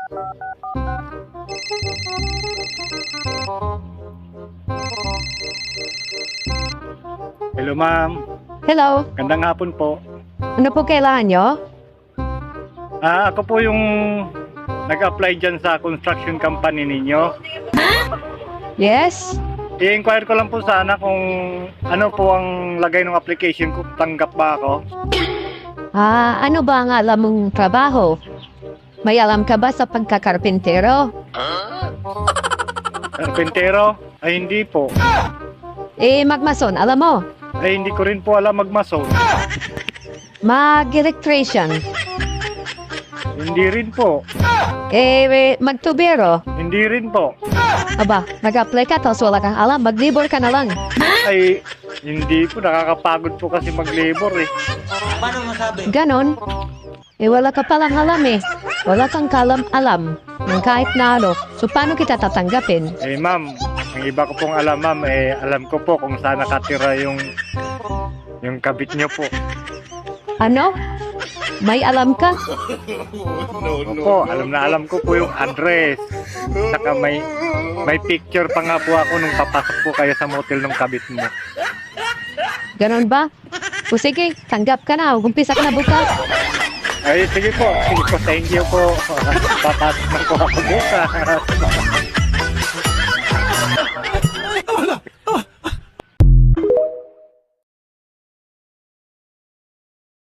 Hello, ma'am. Hello, Gandang hapon po. ano po kailangan nyo? Ako po yung nag-apply dyan sa construction company ninyo. Yes? I-inquire ko lang po sana kung ano po ang lagay ng application ko. Tanggap ba ako? Ano ba ang alam mong trabaho? May alam ka ba sa pagkakarpintero? Carpentero? Ay, hindi po. Magmason, alam mo? Ay, hindi ko rin po alam magmason. Mag-electrician. Hindi rin po. Magtubero. Hindi rin po. Aba, mag-apply ka tapos wala kang alam, mag-libor ka na lang. Ay, hindi po. Nakakapagod po kasi mag-labor eh. Ganon. Wala ka palang alam eh. Wala kang kalam-alam ng kahit na ano. So, paano kita tatanggapin? Eh, ma'am, ang iba ko pong alam, ma'am, alam ko po kung saan nakatira yung kabit nyo po. Ano? May alam ka? Opo, alam ko po yung address. Saka may picture pa nga po ako nung papasok po kayo sa motel ng kabit mo. Ganon ba? O sige, tanggap ka na. Umpisa ka na bukas. Ay, sige po, thank you po. Papasok na po ako bukas.